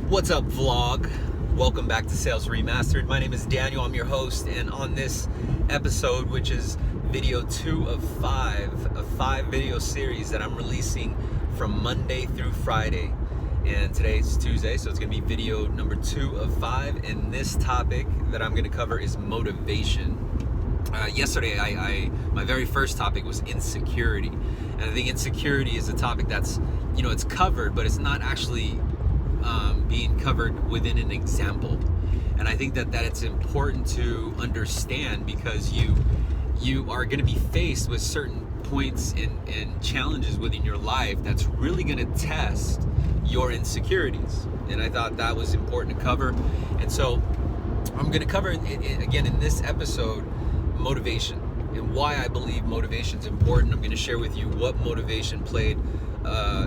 What's up, vlog? Welcome back to Sales Remastered. My name is Daniel, I'm your host, and on this episode, which is video 2 of 5, a 5 video series that I'm releasing from Monday through Friday. And today's Tuesday, so it's gonna be video number 2 of 5, and this topic that I'm gonna cover is motivation. Yesterday, my very first topic was insecurity, and I think insecurity is a topic that's, it's covered, but it's not actually being covered within an example. And I think that it's important to understand, because you are going to be faced with certain points and challenges within your life that's really going to test your insecurities. And I thought that was important to cover. And so I'm going to cover again in this episode motivation and why I believe motivation is important. I'm going to share with you what motivation played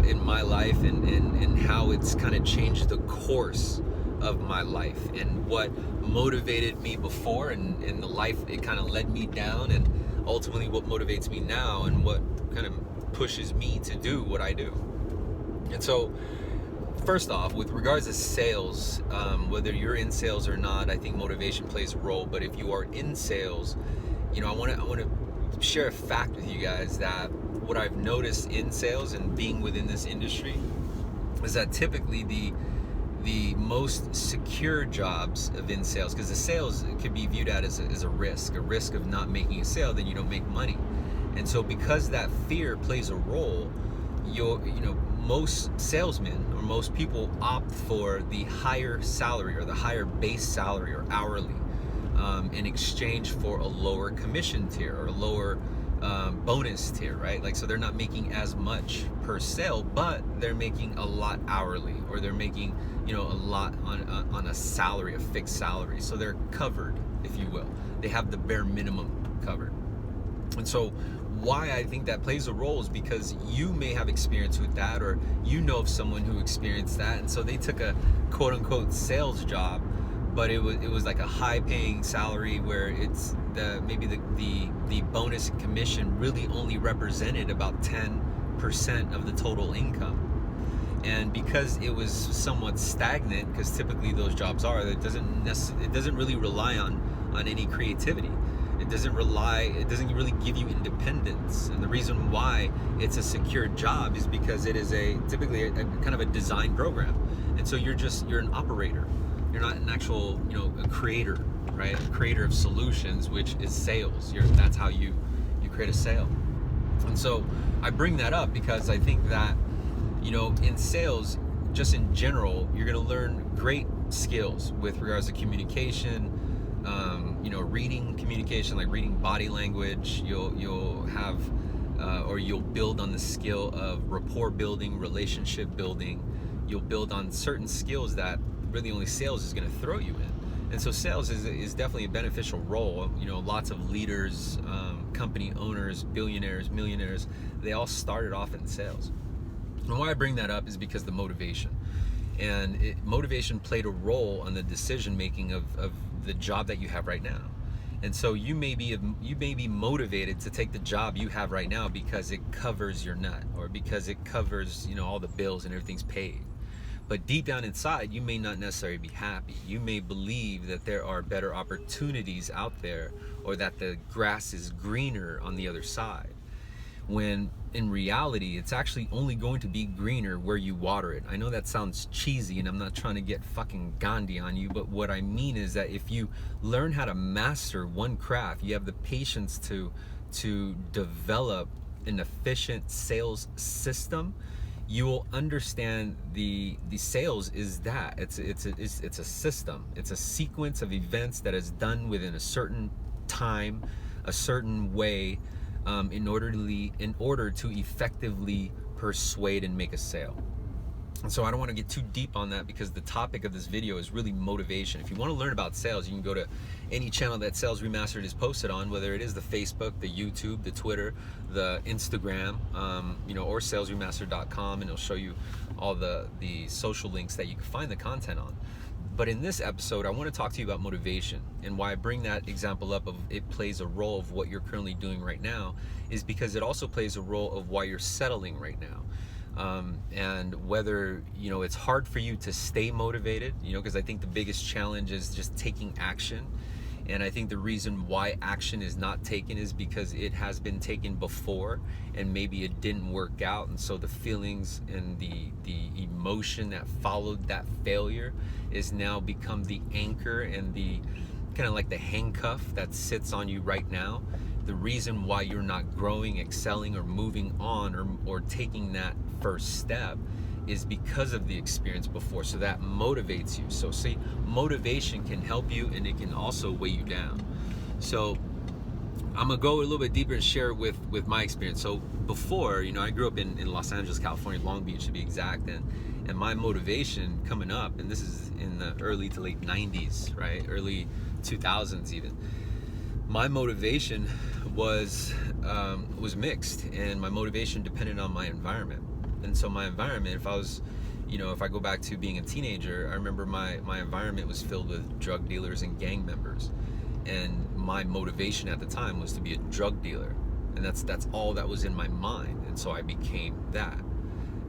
in my life and how it's kind of changed the course of my life, and what motivated me before and the life it kind of led me down, and ultimately what motivates me now and what kind of pushes me to do what I do. And so first off, with regards to sales, whether you're in sales or not, I think motivation plays a role. But if you are in sales, I want to share a fact with you guys that what I've noticed in sales and being within this industry is that typically the most secure jobs of in sales, because the sales could be viewed at as a risk of not making a sale, then you don't make money. And so because that fear plays a role, most salesmen or most people opt for the higher salary or the higher base salary or hourly in exchange for a lower commission tier or a lower bonus tier, right? Like, so they're not making as much per sale, but they're making a lot hourly, or they're making, a lot on a salary, a fixed salary. So they're covered, if you will. They have the bare minimum covered. And so why I think that plays a role is because you may have experience with that, or you know of someone who experienced that, and so they took a quote unquote sales job, but it was like a high paying salary where it's maybe the bonus and commission really only represented about 10% of the total income. And because it was somewhat stagnant, because typically those jobs are, it doesn't really rely on any creativity. It doesn't really give you independence. And the reason why it's a secure job is because it is typically a kind of a design program. And so you're an operator. You're not an actual, a creator, right? A creator of solutions, which is sales. That's how you create a sale. And so I bring that up because I think that, in sales, just in general, you're going to learn great skills with regards to communication, reading communication, like reading body language. You'll have, or you'll build on the skill of rapport building, relationship building. You'll build on certain skills that really only sales is going to throw you in. And so sales is definitely a beneficial role. Lots of leaders, company owners, billionaires, millionaires, they all started off in sales. And why I bring that up is because the motivation. And motivation played a role on the decision making of the job that you have right now. And so you may be motivated to take the job you have right now because it covers your nut, or because it covers, all the bills and everything's paid. But deep down inside, you may not necessarily be happy. You may believe that there are better opportunities out there, or that the grass is greener on the other side. When in reality, it's actually only going to be greener where you water it. I know that sounds cheesy, and I'm not trying to get fucking Gandhi on you, but what I mean is that if you learn how to master one craft, you have the patience to develop an efficient sales system, you will understand the sales is that it's a system. It's a sequence of events that is done within a certain time, a certain way, in order to effectively persuade and make a sale. And so I don't want to get too deep on that, because the topic of this video is really motivation. If you want to learn about sales, you can go to any channel that Sales Remastered is posted on, whether it is the Facebook, the YouTube, the Twitter, the Instagram, or salesremastered.com, and it'll show you all the social links that you can find the content on. But in this episode, I want to talk to you about motivation, and why I bring that example up of it plays a role of what you're currently doing right now is because it also plays a role of why you're settling right now. And whether, it's hard for you to stay motivated, because I think the biggest challenge is just taking action. And I think the reason why action is not taken is because it has been taken before and maybe it didn't work out. And so the feelings and the emotion that followed that failure is now become the anchor and the kind of like the handcuff that sits on you right now. The reason why you're not growing, excelling, or moving on, or taking that first step is because of the experience before. So that motivates you. So see, motivation can help you and it can also weigh you down. So I'm gonna go a little bit deeper and share with my experience. So before, I grew up in Los Angeles, California, Long Beach to be exact, and my motivation coming up, and this is in the early to late 90s, right? Early 2000s even. My motivation was mixed, and my motivation depended on my environment. And so my environment, if I go back to being a teenager, I remember my environment was filled with drug dealers and gang members. And my motivation at the time was to be a drug dealer. And that's all that was in my mind. And so I became that.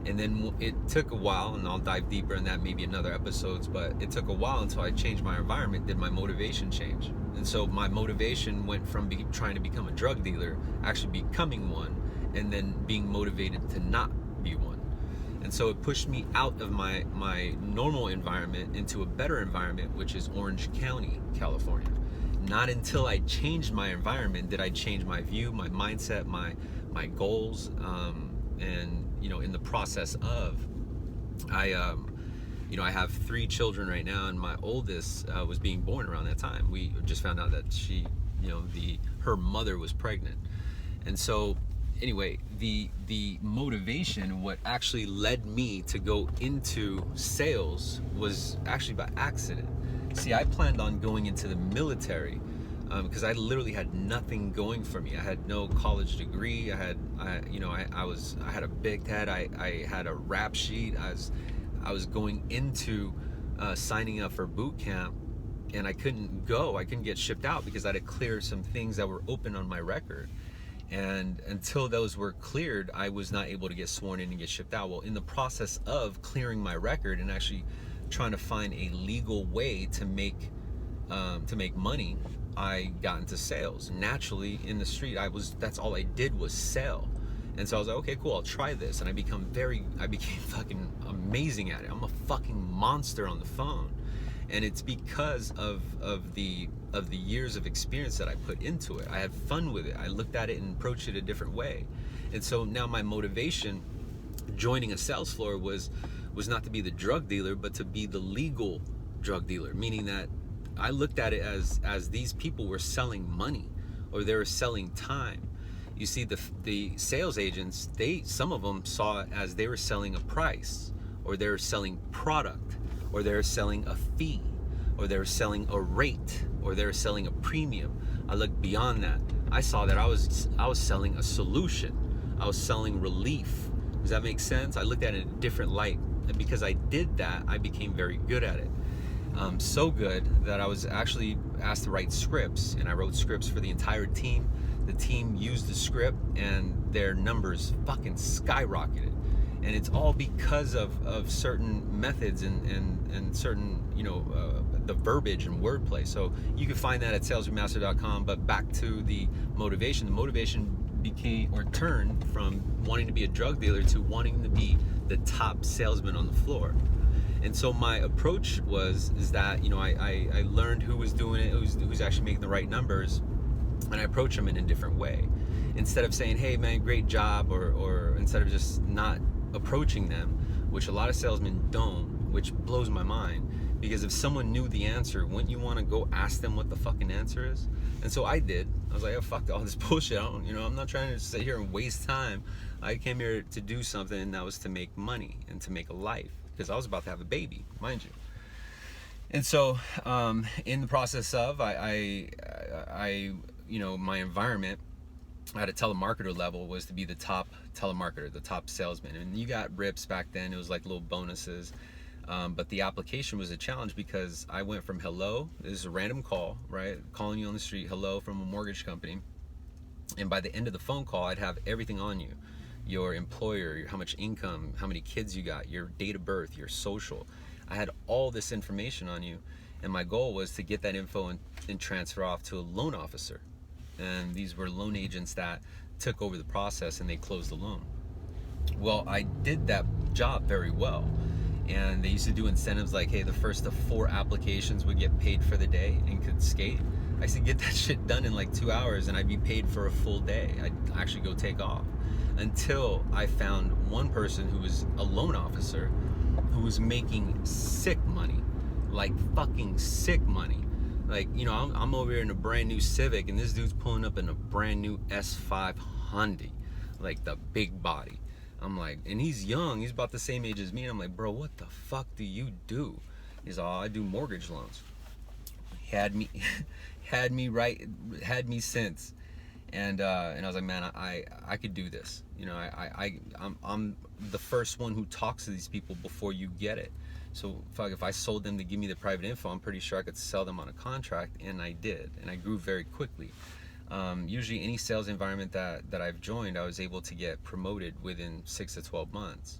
And then it took a while, and I'll dive deeper in that maybe in other episodes, but it took a while until I changed my environment. Did my motivation change? And so my motivation went from trying to become a drug dealer, actually becoming one, and then being motivated to not be one. And so it pushed me out of my normal environment into a better environment, which is Orange County, California. Not until I changed my environment did I change my view, my mindset, my goals, and in the process of, I have 3 children right now, and my oldest was being born around that time. We just found out that she, her mother was pregnant. And so anyway, the motivation, what actually led me to go into sales, was actually by accident. See, I planned on going into the military because I literally had nothing going for me. I had no college degree. I had a big head. I had a rap sheet. I was going into signing up for boot camp, and I couldn't go. I couldn't get shipped out because I had to clear some things that were open on my record. And until those were cleared, I was not able to get sworn in and get shipped out. Well, in the process of clearing my record and actually trying to find a legal way to make money, I got into sales. Naturally, in the street, that's all I did was sell. And so I was like, okay, cool, I'll try this. And I became fucking amazing at it. I'm a fucking monster on the phone. And it's because of the years of experience that I put into it. I had fun with it. I looked at it and approached it a different way. And so now my motivation joining a sales floor was not to be the drug dealer, but to be the legal drug dealer, meaning that I looked at it as these people were selling money, or they were selling time. You see, the sales agents, some of them saw it as they were selling a price, or they were selling product, or they were selling a fee, or they were selling a rate, or they were selling a premium. I looked beyond that. I saw that I was selling a solution. I was selling relief. Does that make sense? I looked at it in a different light. And because I did that, I became very good at it. So good that I was actually asked to write scripts, and I wrote scripts for the entire team. The team used the script, and their numbers fucking skyrocketed. And it's all because of certain methods and certain, the verbiage and wordplay. So you can find that at salesremaster.com. But back to the motivation. The motivation turned from wanting to be a drug dealer to wanting to be the top salesman on the floor. And so my approach is that, I learned who was doing it, who's actually making the right numbers, and I approach them in a different way. Instead of saying, hey man, great job, or instead of just not approaching them, which a lot of salesmen don't, which blows my mind, because if someone knew the answer, wouldn't you want to go ask them what the fucking answer is? And so I did. I was like, oh, fuck all this bullshit. I'm not trying to sit here and waste time. I came here to do something that was to make money and to make a life, because I was about to have a baby, mind you. And so in the process of, I my environment at a telemarketer level was to be the top telemarketer, the top salesman. And you got rips back then. It was like little bonuses. But the application was a challenge, because I went from hello, this is a random call, right? Calling you on the street, hello, from a mortgage company. And by the end of the phone call, I'd have everything on you. your employer, how much income, how many kids you got, your date of birth, your social. I had all this information on you, and my goal was to get that info and transfer off to a loan officer. And these were loan agents that took over the process and they closed the loan. Well, I did that job very well. And they used to do incentives like, hey, the first of 4 applications would get paid for the day and could skate. I used to get that shit done in like 2 hours and I'd be paid for a full day. I'd actually go take off. Until I found one person who was a loan officer who was making sick money, like fucking sick money. Like, you know, I'm over here in a brand new Civic and this dude's pulling up in a brand new S5 Hyundai, like the big body. I'm like, and he's young, he's about the same age as me, and I'm like, bro, what the fuck do you do? He's all, I do mortgage loans. Had me since, and I was like, man, I could do this. You know, I'm the first one who talks to these people before you get it. So fuck, if I sold them to give me the private info, I'm pretty sure I could sell them on a contract, and I did, and I grew very quickly. Usually any sales environment that I've joined, I was able to get promoted within 6 to 12 months.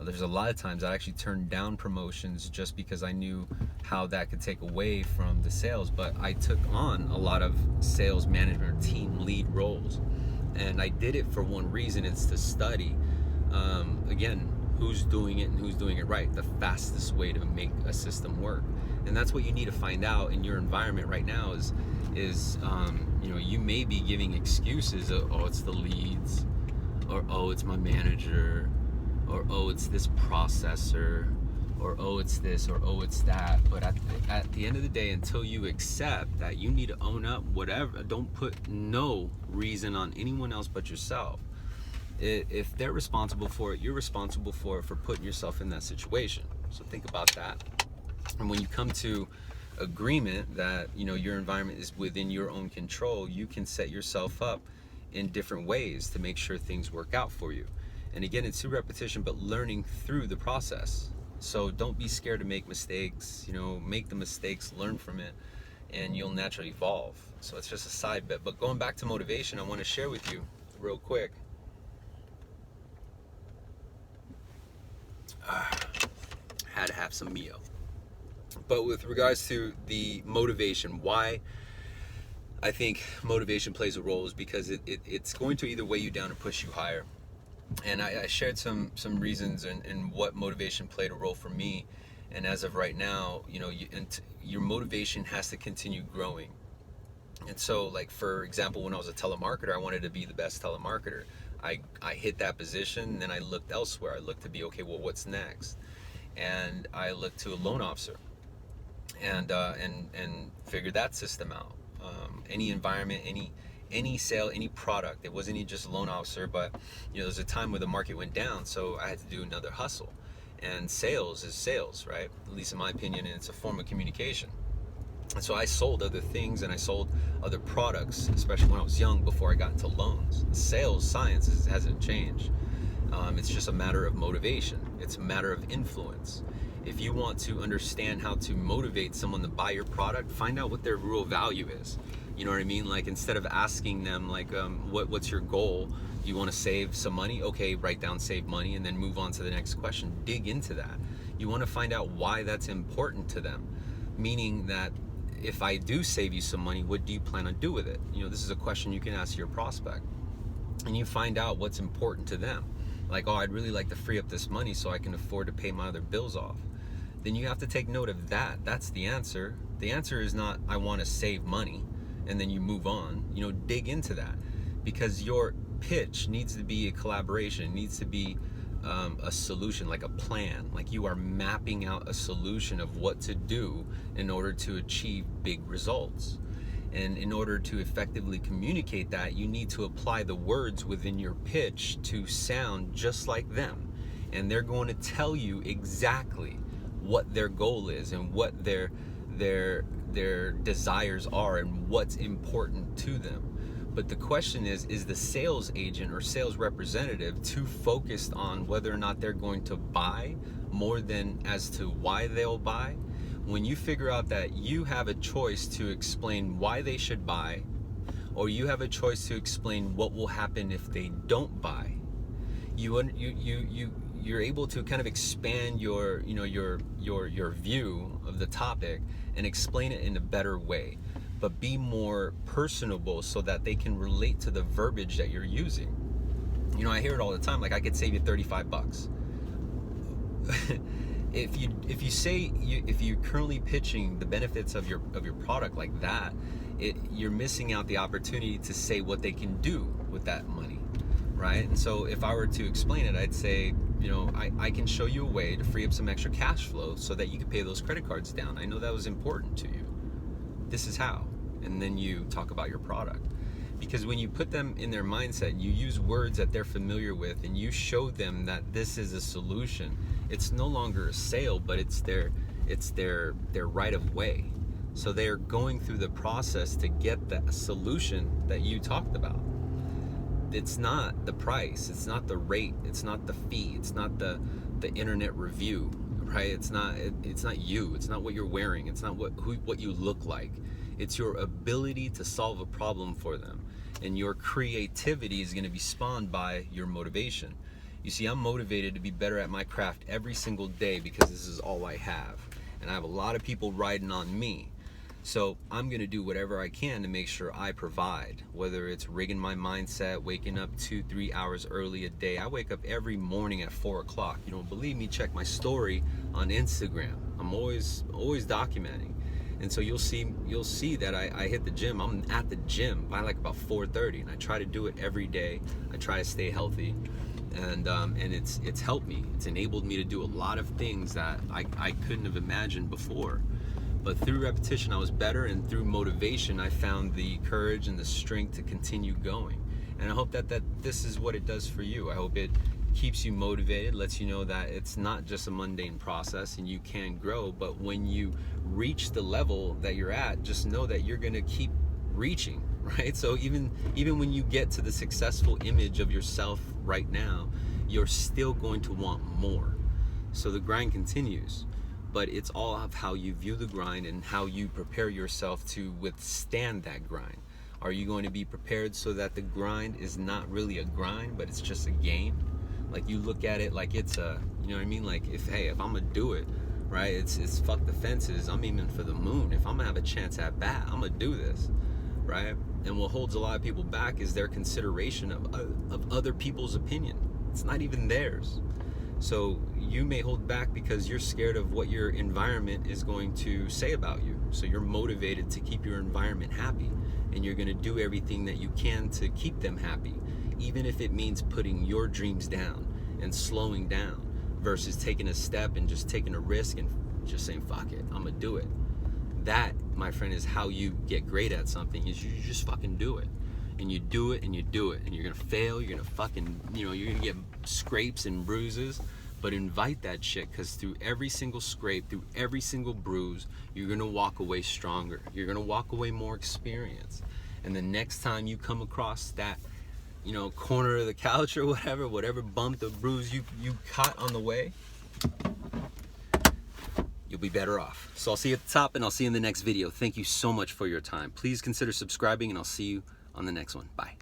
There's a lot of times I actually turned down promotions just because I knew how that could take away from the sales, but I took on a lot of sales management or team lead roles. And I did it for one reason, it's to study, again, who's doing it and who's doing it right, the fastest way to make a system work. And that's what you need to find out in your environment right now is you know, you may be giving excuses of, oh, it's the leads, or oh, it's my manager, or oh, it's this processor, or oh, it's this, or oh, it's that. But at the end of the day, until you accept that you need to own up, whatever, don't put no reason on anyone else but yourself. If they're responsible for it, you're responsible for it, for putting yourself in that situation. So think about that. And when you come to agreement that, you know, your environment is within your own control, you can set yourself up in different ways to make sure things work out for you. And again, it's through repetition, but learning through the process. So don't be scared to make mistakes, you know, make the mistakes, learn from it, and you'll naturally evolve. So it's just a side bet. But going back to motivation, I want to share with you real quick. Had to have some Mio. But with regards to the motivation, why I think motivation plays a role is because it's going to either weigh you down or push you higher. And I shared some reasons and what motivation played a role for me. And as of right now, you know, your motivation has to continue growing. And so, like, for example, when I was a telemarketer, I wanted to be the best telemarketer. I hit that position, and then I looked elsewhere. I looked to be, okay, well, what's next? And I looked to a loan officer. And figured that system out. Any environment, any sale, any product. It wasn't even just a loan officer, but you know, there's a time where the market went down, so I had to do another hustle. And sales is sales, right? At least in my opinion, and it's a form of communication. And so I sold other things and I sold other products, especially when I was young, before I got into loans. The sales science hasn't changed. It's just a matter of motivation. It's a matter of influence. If you want to understand how to motivate someone to buy your product, find out what their real value is. You know what I mean? Like, instead of asking them, like, what's your goal? You want to save some money? Okay, write down save money and then move on to the next question. Dig into that. You want to find out why that's important to them. Meaning that if I do save you some money, what do you plan on do with it? You know, this is a question you can ask your prospect. And you find out what's important to them. Like, oh, I'd really like to free up this money so I can afford to pay my other bills off. Then you have to take note of that. That's the answer. The answer is not, I want to save money, and then you move on. You know, dig into that, because your pitch needs to be a collaboration. It needs to be a solution, like a plan. Like, you are mapping out a solution of what to do in order to achieve big results. And in order to effectively communicate that, you need to apply the words within your pitch to sound just like them. And they're going to tell you exactly what their goal is and what their desires are and what's important to them. But the question is the sales agent or sales representative too focused on whether or not they're going to buy more than as to why they'll buy? When you figure out that you have a choice to explain why they should buy, or you have a choice to explain what will happen if they don't buy, you're able to kind of expand your view of the topic and explain it in a better way, but be more personable so that they can relate to the verbiage that you're using. I hear it all the time, like, I could save you $35. if you're currently pitching the benefits of your product like that, you're missing out the opportunity to say what they can do with that money, right? And so if I were to explain it, I'd say, I can show you a way to free up some extra cash flow so that you can pay those credit cards down. I know that was important to you. This is how. And then you talk about your product. Because when you put them in their mindset, you use words that they're familiar with, and you show them that this is a solution. It's no longer a sale, but it's their right of way. So they're going through the process to get the solution that you talked about. It's not the price, it's not the rate, it's not the fee, it's not the internet review, right? It's not you, it's not what you're wearing, it's not what you look like. It's your ability to solve a problem for them. And your creativity is going to be spawned by your motivation. You see, I'm motivated to be better at my craft every single day because this is all I have. And I have a lot of people riding on me. So I'm going to do whatever I can to make sure I provide, whether it's rigging my mindset, waking up 2-3 hours early a day. I wake up every morning at 4 o'clock. You don't believe me? Check my story on Instagram. I'm always documenting. And so you'll see that I hit the gym. I'm at the gym by like about 4:30, and I try to do it every day. I try to stay healthy, and it's helped me. It's enabled me to do a lot of things that I couldn't have imagined before. But through repetition, I was better, and through motivation, I found the courage and the strength to continue going. And I hope that this is what it does for you. I hope it keeps you motivated, lets you know that it's not just a mundane process and you can grow, but when you reach the level that you're at, just know that you're going to keep reaching, right? So even when you get to the successful image of yourself right now, you're still going to want more. So the grind continues, but it's all of how you view the grind and how you prepare yourself to withstand that grind. Are you going to be prepared so that the grind is not really a grind, but it's just a game? Like, you look at it like it's a, you know what I mean? Like, if I'm gonna do it, right? It's fuck the fences. I'm aiming for the moon. If I'm gonna have a chance at bat, I'm gonna do this, right? And what holds a lot of people back is their consideration of other people's opinion. It's not even theirs. So you may hold back because you're scared of what your environment is going to say about you. So you're motivated to keep your environment happy, and you're gonna do everything that you can to keep them happy, even if it means putting your dreams down and slowing down versus taking a step and just taking a risk and just saying, fuck it, I'm gonna do it. That, my friend, is how you get great at something, is you just fucking do it. And you do it and you do it. And you're gonna fail, you're gonna fucking, you're gonna get scrapes and bruises, but invite that shit, because through every single scrape, through every single bruise, you're gonna walk away stronger. You're gonna walk away more experienced. And the next time you come across that, corner of the couch or whatever bump or bruise you caught on the way, you'll be better off. So I'll see you at the top, and I'll see you in the next video. Thank you so much for your time. Please consider subscribing, and I'll see you on the next one. Bye.